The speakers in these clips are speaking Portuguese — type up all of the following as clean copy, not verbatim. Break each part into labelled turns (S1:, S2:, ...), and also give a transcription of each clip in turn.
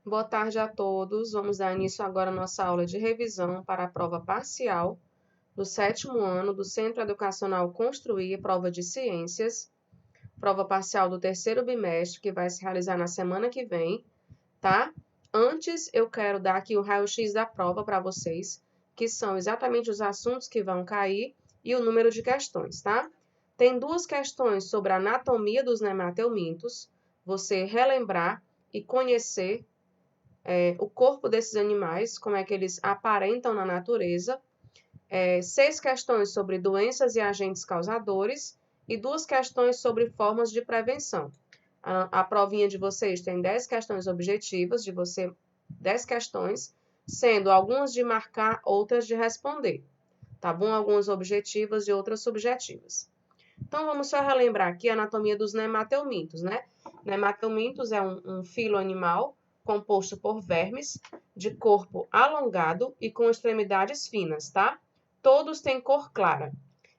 S1: Boa tarde a todos. Vamos dar início agora à nossa aula de revisão para a prova parcial do 7º ano do Centro Educacional Construir, prova de Ciências, prova parcial do 3º bimestre, que vai se realizar na semana que vem, tá? Antes, eu quero dar aqui o raio-x da prova para vocês, que são exatamente os assuntos que vão cair e o número de questões, tá? Tem duas questões sobre a anatomia dos nemateumintos, você relembrar e conhecer o corpo desses animais, como é que eles aparentam na natureza, 6 questões sobre doenças e agentes causadores e 2 questões sobre formas de prevenção. A provinha de vocês tem 10 questões objetivas, 10 questões, sendo algumas de marcar, outras de responder, tá bom? Algumas objetivas e outras subjetivas. Então, vamos só relembrar aqui a anatomia dos nemateumintos, né? Nemateumintos é um filo animal composto por vermes, de corpo alongado e com extremidades finas, tá? Todos têm cor clara.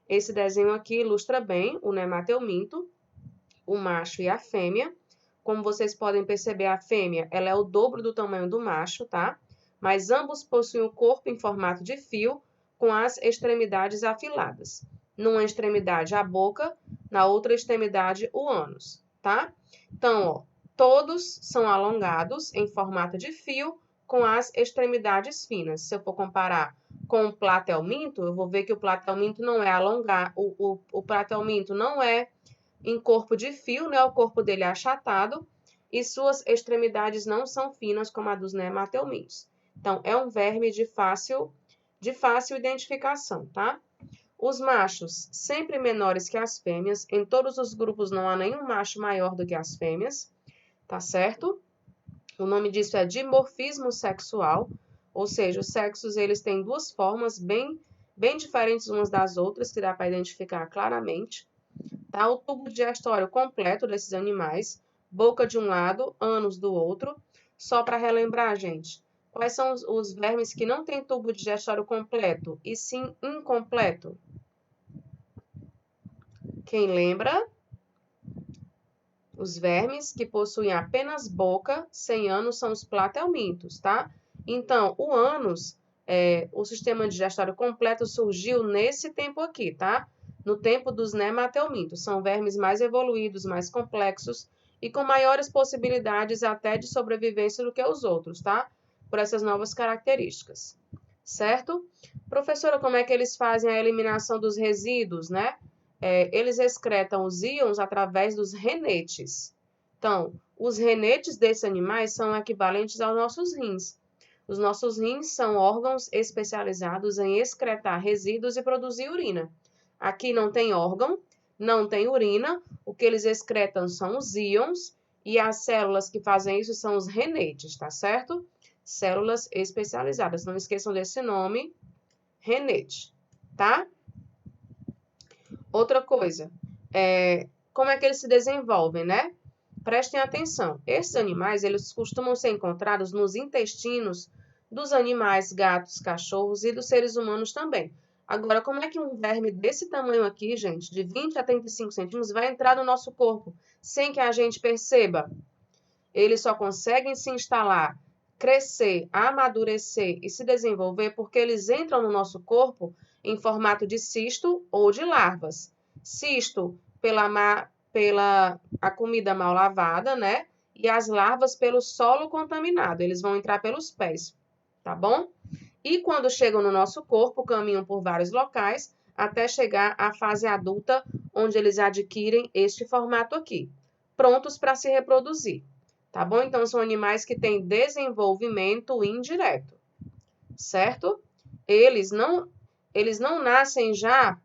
S1: Esse desenho aqui ilustra bem o nemateuminto, o macho e a fêmea. Como vocês podem perceber, a fêmea ela é o dobro do tamanho do macho, tá? Mas ambos possuem o corpo em formato de fio, com as extremidades afiladas. Numa extremidade a boca, na outra extremidade o ânus, tá? Então, ó, todos são alongados em formato de fio, com as extremidades finas. Se eu for comparar com o platelminto, eu vou ver que o platelminto não é alongado, o platelminto não é em corpo de fio, né? O corpo dele é achatado e suas extremidades não são finas como a dos nemateumintos. Então, é um verme de fácil identificação, tá? Os machos sempre menores que as fêmeas. Em todos os grupos não há nenhum macho maior do que as fêmeas, tá certo? O nome disso é dimorfismo sexual, ou seja, os sexos eles têm duas formas bem diferentes umas das outras, que dá para identificar claramente. Tá? O tubo digestório completo desses animais, boca de um lado, ânus do outro. Só para relembrar, gente, quais são os vermes que não têm tubo digestório completo e sim incompleto? Quem lembra? Os vermes que possuem apenas boca, sem ânus, são os platelmintos, tá? Então, o ânus, o sistema digestório completo surgiu nesse tempo aqui, tá? No tempo dos nemateumintos. São vermes mais evoluídos, mais complexos e com maiores possibilidades até de sobrevivência do que os outros, tá? Por essas novas características, certo? Professora, como é que eles fazem a eliminação dos resíduos, né? Eles excretam os íons através dos renetes. Então, os renetes desses animais são equivalentes aos nossos rins. Os nossos rins são órgãos especializados em excretar resíduos e produzir urina. Aqui não tem órgão, não tem urina, o que eles excretam são os íons e as células que fazem isso são os renetes, tá certo? Células especializadas. Não esqueçam desse nome, renete, tá? Outra coisa, como é que eles se desenvolvem, né? Prestem atenção. Esses animais, eles costumam ser encontrados nos intestinos dos animais, gatos, cachorros e dos seres humanos também. Agora, como é que um verme desse tamanho aqui, gente, de 20 a 35 centímetros, vai entrar no nosso corpo sem que a gente perceba? Eles só conseguem se instalar, crescer, amadurecer e se desenvolver porque eles entram no nosso corpo em formato de cisto ou de larvas. Cisto pela a comida mal lavada, né? E as larvas pelo solo contaminado. Eles vão entrar pelos pés, tá bom? E quando chegam no nosso corpo, caminham por vários locais até chegar à fase adulta, onde eles adquirem este formato aqui, prontos para se reproduzir. Tá bom? Então, são animais que têm desenvolvimento indireto, certo? Eles não nascem já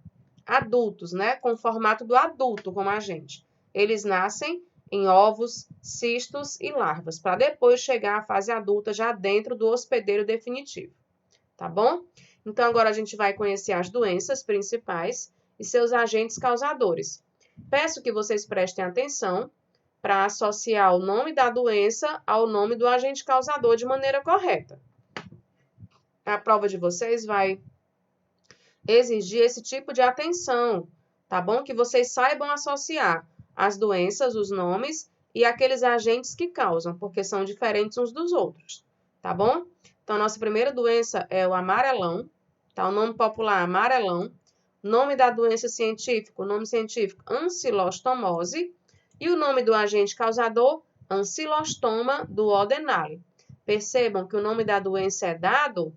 S1: adultos, né? Com o formato do adulto, como a gente. Eles nascem em ovos, cistos e larvas, para depois chegar à fase adulta já dentro do hospedeiro definitivo, tá bom? Então, agora a gente vai conhecer as doenças principais e seus agentes causadores. Peço que vocês prestem atenção para associar o nome da doença ao nome do agente causador de maneira correta. A prova de vocês vai exigir esse tipo de atenção, tá bom? Que vocês saibam associar as doenças, os nomes e aqueles agentes que causam, porque são diferentes uns dos outros, tá bom? Então, a nossa primeira doença é o amarelão, tá? O nome popular amarelão. Nome da doença científico, nome científico, ancilostomose. E o nome do agente causador, ancilostoma duodenale. Percebam que o nome da doença é dado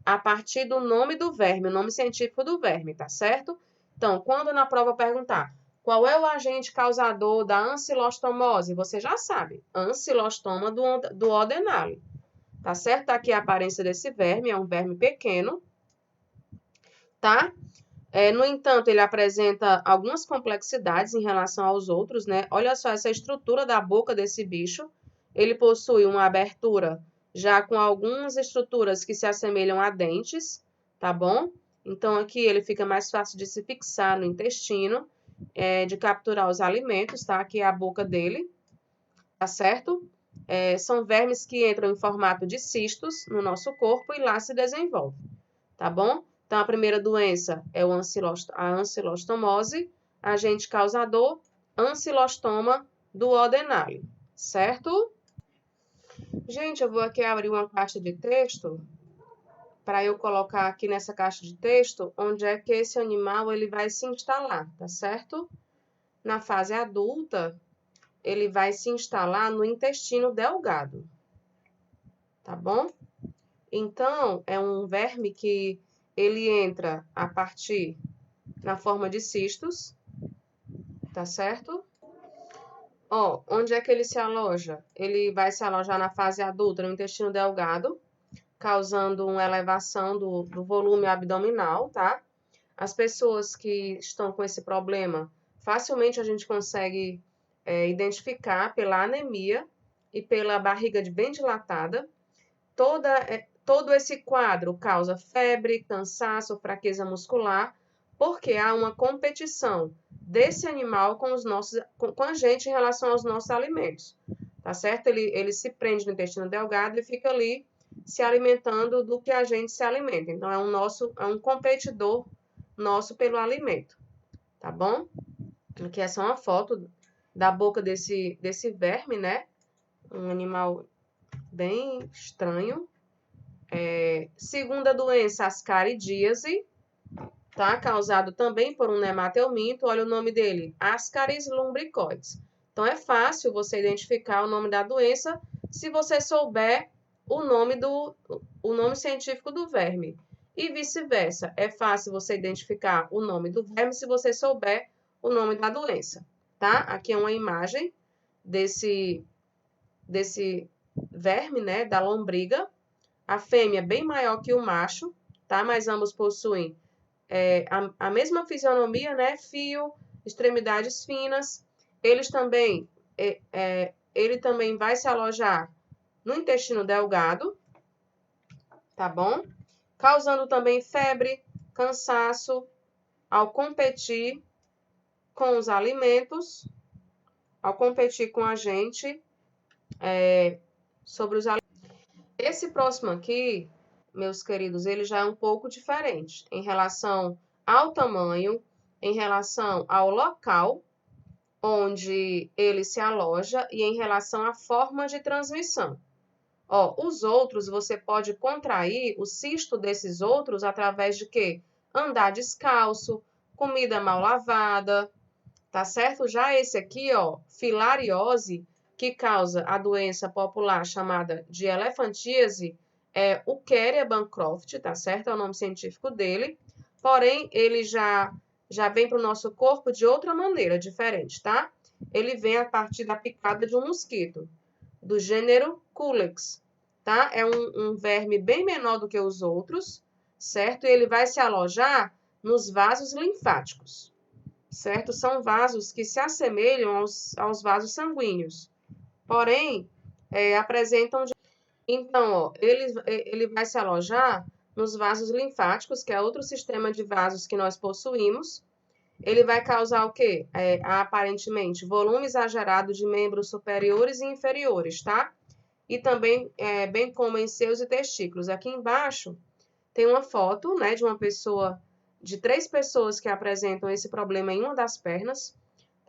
S1: a partir do nome do verme, o nome científico do verme, tá certo? Então, quando na prova perguntar qual é o agente causador da ancilostomose, você já sabe, ancilostoma duodenale, tá certo? Tá aqui a aparência desse verme, é um verme pequeno, tá? No entanto, ele apresenta algumas complexidades em relação aos outros, né? Olha só essa estrutura da boca desse bicho. Ele possui uma abertura já com algumas estruturas que se assemelham a dentes, tá bom? Então, aqui ele fica mais fácil de se fixar no intestino, de capturar os alimentos, tá? Aqui é a boca dele, tá certo? São vermes que entram em formato de cistos no nosso corpo e lá se desenvolvem, tá bom? Então, a primeira doença é a ancilostomose, agente causador, ancilostoma duodenale, certo? Gente, eu vou aqui abrir uma caixa de texto para eu colocar aqui nessa caixa de texto onde é que esse animal ele vai se instalar, tá certo? Na fase adulta, ele vai se instalar no intestino delgado, tá bom? Então, é um verme que ele entra a partir na forma de cistos, tá certo? Ó, onde é que ele se aloja? Ele vai se alojar na fase adulta, no intestino delgado, causando uma elevação do volume abdominal, tá? As pessoas que estão com esse problema, facilmente a gente consegue identificar pela anemia e pela barriga bem dilatada. Todo esse quadro causa febre, cansaço, fraqueza muscular, porque há uma competição desse animal com a gente em relação aos nossos alimentos, tá certo? Ele se prende no intestino delgado e fica ali se alimentando do que a gente se alimenta. Então, é um competidor nosso pelo alimento, tá bom? Aqui essa é uma foto da boca desse verme, né? Um animal bem estranho. Segunda doença, ascaridíase, tá? Causado também por um nematelminto. Olha o nome dele, Ascaris lumbricoides. Então, é fácil você identificar o nome da doença se você souber o nome científico do verme. E vice-versa, é fácil você identificar o nome do verme se você souber o nome da doença, tá? Aqui é uma imagem desse verme, né, da lombriga. A fêmea é bem maior que o macho, tá? Mas ambos possuem a mesma fisionomia, né? Fio, extremidades finas. Ele também vai se alojar no intestino delgado, tá bom? Causando também febre, cansaço, ao competir com os alimentos, ao competir com a gente sobre os alimentos. Esse próximo aqui, meus queridos, ele já é um pouco diferente em relação ao tamanho, em relação ao local onde ele se aloja e em relação à forma de transmissão. Ó, os outros, você pode contrair o cisto desses outros através de quê? Andar descalço, comida mal lavada, tá certo? Já esse aqui, ó, filariose, que causa a doença popular chamada de elefantíase, é o Kerria Bancroft, tá certo? É o nome científico dele. Porém, ele já vem para o nosso corpo de outra maneira, diferente, tá? Ele vem a partir da picada de um mosquito, do gênero Culex, tá? É um verme bem menor do que os outros, certo? E ele vai se alojar nos vasos linfáticos, certo? São vasos que se assemelham aos vasos sanguíneos, porém, apresentam... Então, ó, ele vai se alojar nos vasos linfáticos, que é outro sistema de vasos que nós possuímos. Ele vai causar o quê? Aparentemente, volume exagerado de membros superiores e inferiores, tá? E também, bem como em seios e testículos. Aqui embaixo tem uma foto, né, de 3 pessoas que apresentam esse problema em uma das pernas,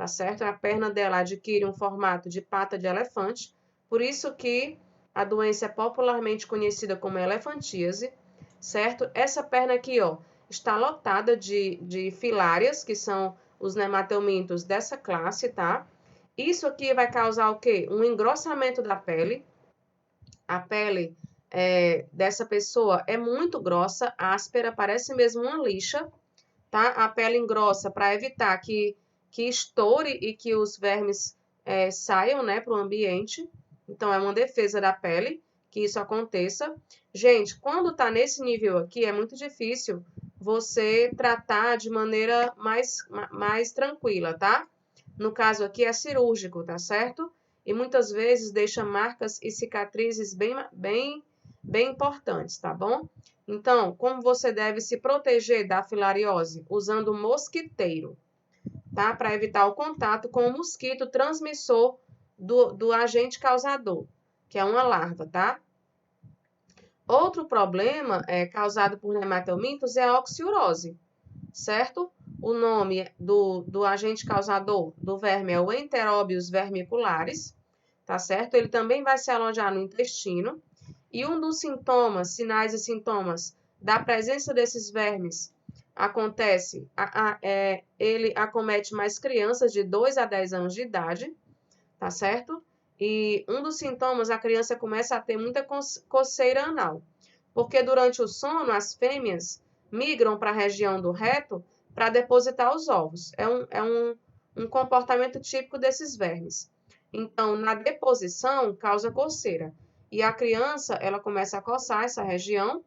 S1: tá certo? A perna dela adquire um formato de pata de elefante, por isso que a doença é popularmente conhecida como elefantíase, certo? Essa perna aqui, ó, está lotada de filárias, que são os nematelmintos dessa classe, tá? Isso aqui vai causar o quê? Um engrossamento da pele. A pele dessa pessoa é muito grossa, áspera, parece mesmo uma lixa, tá? A pele engrossa para evitar que estoure e que os vermes saiam, né, para o ambiente. Então, é uma defesa da pele que isso aconteça. Gente, quando tá nesse nível aqui, é muito difícil você tratar de maneira mais tranquila, tá? No caso aqui é cirúrgico, tá certo? E muitas vezes deixa marcas e cicatrizes bem importantes, tá bom? Então, como você deve se proteger da filariose? Usando mosquiteiro, tá? Para evitar o contato com o mosquito transmissor do agente causador, que é uma larva, tá? Outro problema causado por nematelmintos é a oxiurose, certo? O nome do agente causador do verme é o Enterobius vermicularis, tá certo? Ele também vai se alojar no intestino. E um dos sintomas, sinais e sintomas da presença desses vermes acontece, ele acomete mais crianças de 2 a 10 anos de idade, tá certo? E um dos sintomas, a criança começa a ter muita coceira anal, porque durante o sono as fêmeas migram para a região do reto para depositar os ovos. É um comportamento típico desses vermes. Então, na deposição, causa coceira. E a criança, ela começa a coçar essa região,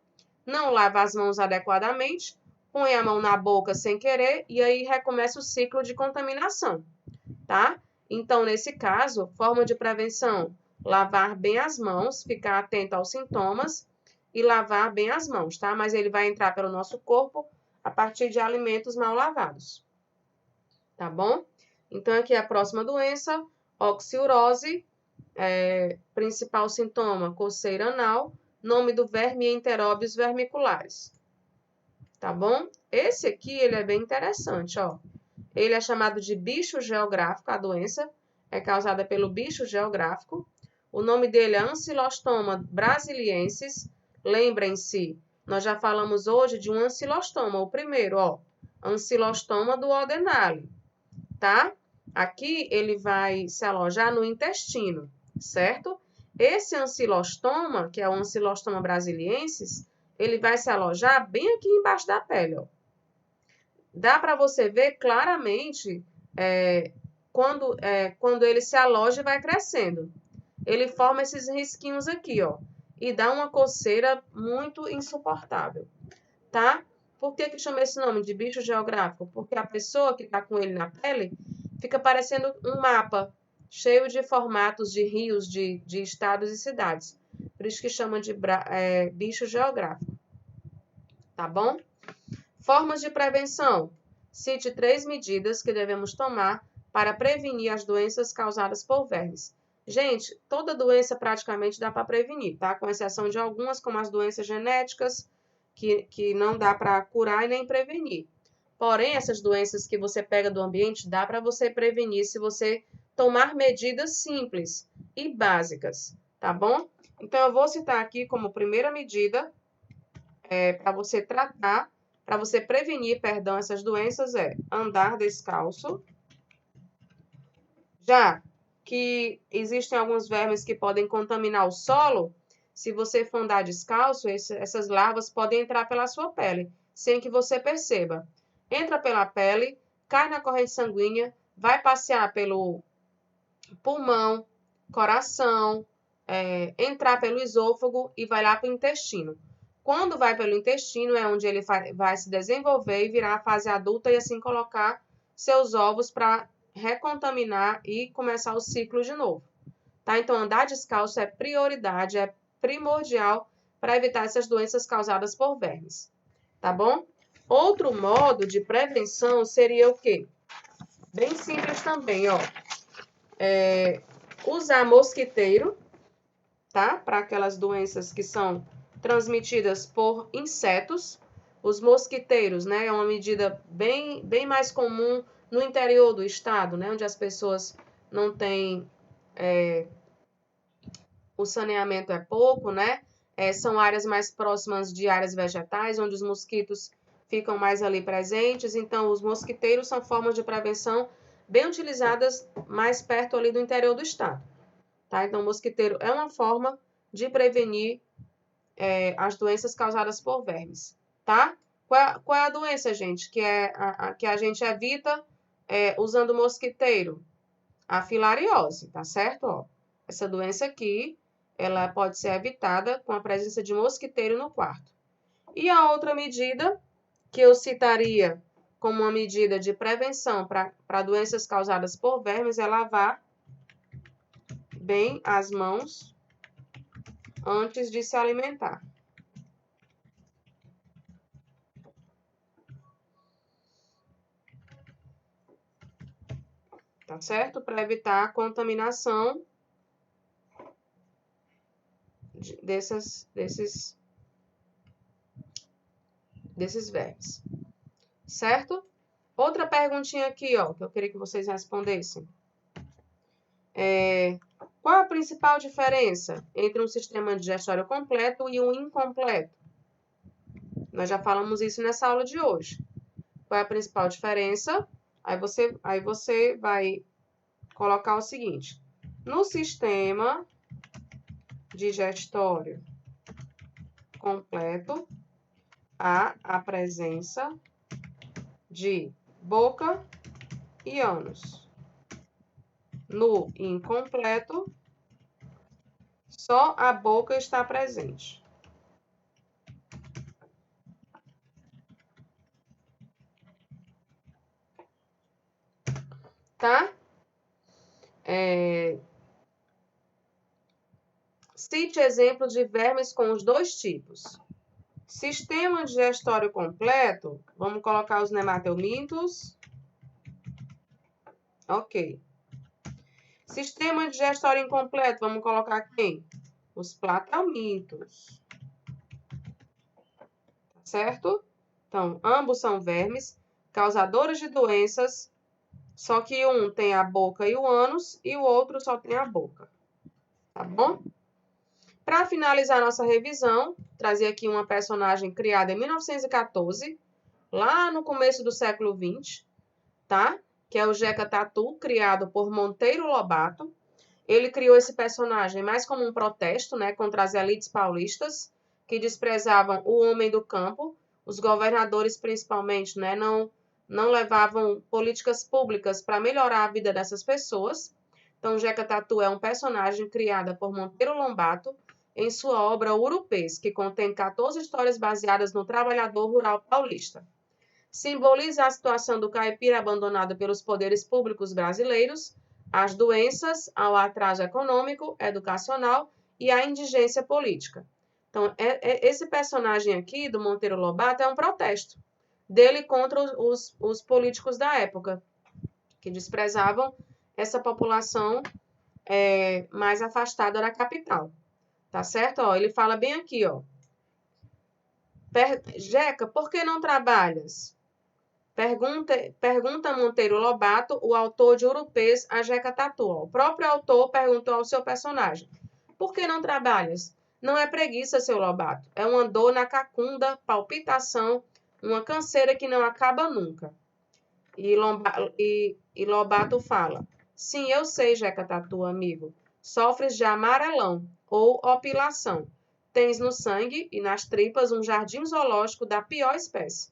S1: não lava as mãos adequadamente, põe a mão na boca sem querer e aí recomeça o ciclo de contaminação, tá? Então, nesse caso, forma de prevenção, lavar bem as mãos, ficar atento aos sintomas e lavar bem as mãos, tá? Mas ele vai entrar pelo nosso corpo a partir de alimentos mal lavados, tá bom? Então, aqui a próxima doença, oxiurose, principal sintoma, coceira anal, nome do verme Enterobius vermicularis, tá bom? Esse aqui, ele é bem interessante, ó. Ele é chamado de bicho geográfico, a doença é causada pelo bicho geográfico. O nome dele é Ancylostoma brasiliensis. Lembrem-se, nós já falamos hoje de um ancilostoma, o primeiro, ó, Ancylostoma duodenale, tá? Aqui ele vai se alojar no intestino, certo? Esse ancylostoma, que é o Ancylostoma brasiliensis, ele vai se alojar bem aqui embaixo da pele, ó. Dá para você ver claramente quando ele se aloja e vai crescendo. Ele forma esses risquinhos aqui, ó, e dá uma coceira muito insuportável, tá? Por que chama esse nome de bicho geográfico? Porque a pessoa que está com ele na pele fica parecendo um mapa cheio de formatos de rios, de estados e cidades. Por isso que chama de bicho geográfico, tá bom? Formas de prevenção. Cite 3 medidas que devemos tomar para prevenir as doenças causadas por vermes. Gente, toda doença praticamente dá para prevenir, tá? Com exceção de algumas, como as doenças genéticas, que não dá para curar e nem prevenir. Porém, essas doenças que você pega do ambiente, dá para você prevenir se você tomar medidas simples e básicas, tá bom? Então, eu vou citar aqui como primeira medida para você tratar, para você prevenir, perdão, essas doenças andar descalço. Já que existem alguns vermes que podem contaminar o solo, se você for andar descalço, essas larvas podem entrar pela sua pele, sem que você perceba. Entra pela pele, cai na corrente sanguínea, vai passear pelo pulmão, coração, entrar pelo esôfago e vai lá para o intestino. Quando vai pelo intestino é onde ele vai se desenvolver e virar a fase adulta e assim colocar seus ovos para recontaminar e começar o ciclo de novo. Tá? Então, andar descalço é prioridade, é primordial para evitar essas doenças causadas por vermes. Tá bom? Outro modo de prevenção seria o quê? Bem simples também, ó. Usar mosquiteiro, tá? Para aquelas doenças que são transmitidas por insetos. Os mosquiteiros, né? É uma medida bem mais comum no interior do estado, né, onde as pessoas não têm, o saneamento é pouco, né? São áreas mais próximas de áreas vegetais, onde os mosquitos ficam mais ali presentes. Então, os mosquiteiros são formas de prevenção bem utilizadas mais perto ali do interior do estado. Tá? Então, o mosquiteiro é uma forma de prevenir as doenças causadas por vermes. Tá? Qual é a doença, gente, que a gente evita usando mosquiteiro? A filariose, tá certo? Ó, essa doença aqui, ela pode ser evitada com a presença de mosquiteiro no quarto. E a outra medida que eu citaria como uma medida de prevenção para doenças causadas por vermes é lavar bem as mãos antes de se alimentar. Tá certo? Para evitar a contaminação desses vermes. Certo? Outra perguntinha aqui, ó, que eu queria que vocês respondessem. Qual a principal diferença entre um sistema digestório completo e um incompleto? Nós já falamos isso nessa aula de hoje. Qual é a principal diferença? Aí você vai colocar o seguinte. No sistema digestório completo, há a presença de boca e ânus. No incompleto, só a boca está presente. Tá? Cite exemplos de vermes com os dois tipos. Sistema digestório completo, vamos colocar os nematelmintos. Ok. Sistema digestório incompleto, vamos colocar quem? Os plataumintos. Certo? Então, ambos são vermes causadores de doenças, só que um tem a boca e o ânus e o outro só tem a boca. Tá bom? Para finalizar nossa revisão, trazer aqui uma personagem criada em 1914, lá no começo do século XX, tá? Que é o Jeca Tatu, criado por Monteiro Lobato. Ele criou esse personagem mais como um protesto, né, contra as elites paulistas, que desprezavam o homem do campo. Os governadores, principalmente, né, não levavam políticas públicas para melhorar a vida dessas pessoas. Então, Jeca Tatu é um personagem criado por Monteiro Lobato em sua obra Urupês, que contém 14 histórias baseadas no trabalhador rural paulista. Simboliza a situação do caipira abandonado pelos poderes públicos brasileiros, as doenças, ao atraso econômico, educacional e à indigência política. Então, esse personagem aqui, do Monteiro Lobato, é um protesto dele contra os políticos da época, que desprezavam essa população mais afastada da capital. Tá certo? Ó, ele fala bem aqui, ó. Jeca, por que não trabalhas? Pergunta Monteiro Lobato, o autor de Urupês, a Jeca Tatu. O próprio autor perguntou ao seu personagem. Por que não trabalhas? Não é preguiça, seu Lobato. É uma dor na cacunda, palpitação, uma canseira que não acaba nunca. E Lobato fala. Sim, eu sei, Jeca Tatu, amigo. Sofres de amarelão ou opilação. Tens no sangue e nas tripas um jardim zoológico da pior espécie.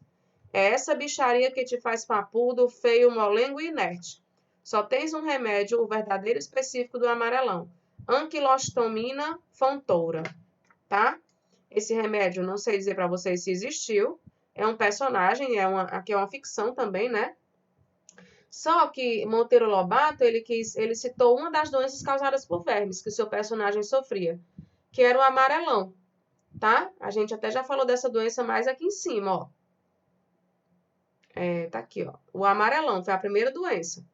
S1: É essa bicharia que te faz papudo, feio, molengo e inerte. Só tens um remédio, o verdadeiro específico do amarelão. Anquilostomina fontoura, tá? Esse remédio, não sei dizer para vocês se existiu. É um personagem, aqui é uma ficção também, né? Só que Monteiro Lobato, ele citou uma das doenças causadas por vermes que o seu personagem sofria, que era o amarelão, tá? A gente até já falou dessa doença mais aqui em cima, ó. Tá aqui, ó. O amarelão foi a primeira doença,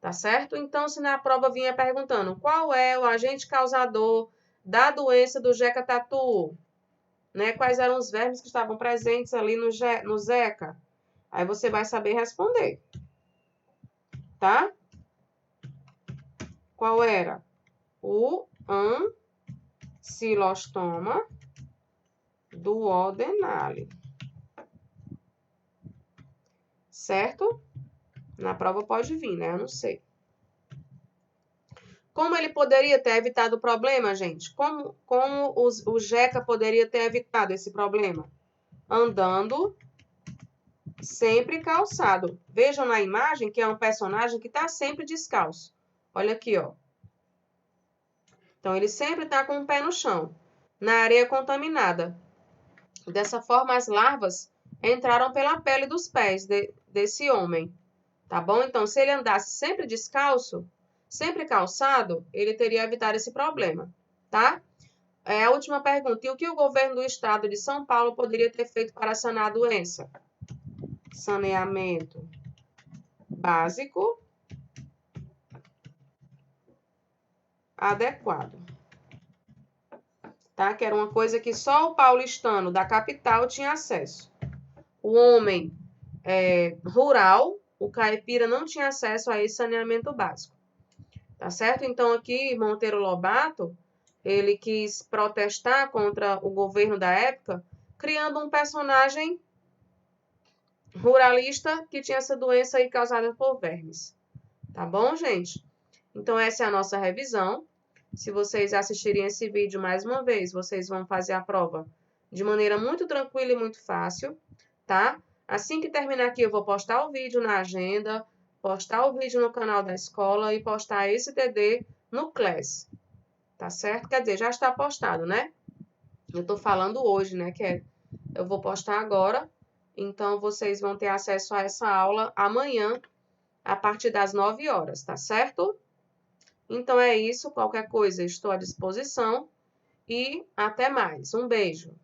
S1: tá certo? Então, se na prova vinha perguntando qual é o agente causador da doença do Jeca Tatu, né? Quais eram os vermes que estavam presentes ali no Zeca? Aí você vai saber responder. tá? Qual era? O ancilostoma duodenale. Certo? Na prova pode vir, né? Eu não sei. Como ele poderia ter evitado o problema, gente? Como o Jeca poderia ter evitado esse problema? Andando sempre calçado. Vejam na imagem que é um personagem que está sempre descalço. Olha aqui, ó. Então, ele sempre está com o pé no chão, na areia contaminada. Dessa forma, as larvas entraram pela pele dos pés desse homem. Tá bom? Então, se ele andasse sempre descalço, sempre calçado, ele teria evitado esse problema, tá? A última pergunta. E o que o governo do estado de São Paulo poderia ter feito para sanar a doença? Saneamento básico adequado. Tá? Que era uma coisa que só o paulistano da capital tinha acesso. O homem rural, o caipira, não tinha acesso a esse saneamento básico. Tá certo? Então, aqui, Monteiro Lobato, ele quis protestar contra o governo da época, criando um personagem ruralista que tinha essa doença aí causada por vermes. Tá bom, gente? Então, essa é a nossa revisão. Se vocês assistirem esse vídeo mais uma vez, vocês vão fazer a prova de maneira muito tranquila e muito fácil, tá? Assim que terminar aqui, eu vou postar o vídeo na agenda, postar o vídeo no canal da escola e postar esse TD no Class, tá certo? Quer dizer, já está postado, né? Eu tô falando hoje, né? Eu vou postar agora, então vocês vão ter acesso a essa aula amanhã, a partir das 9 horas, tá certo? Então é isso, qualquer coisa estou à disposição e até mais. Um beijo!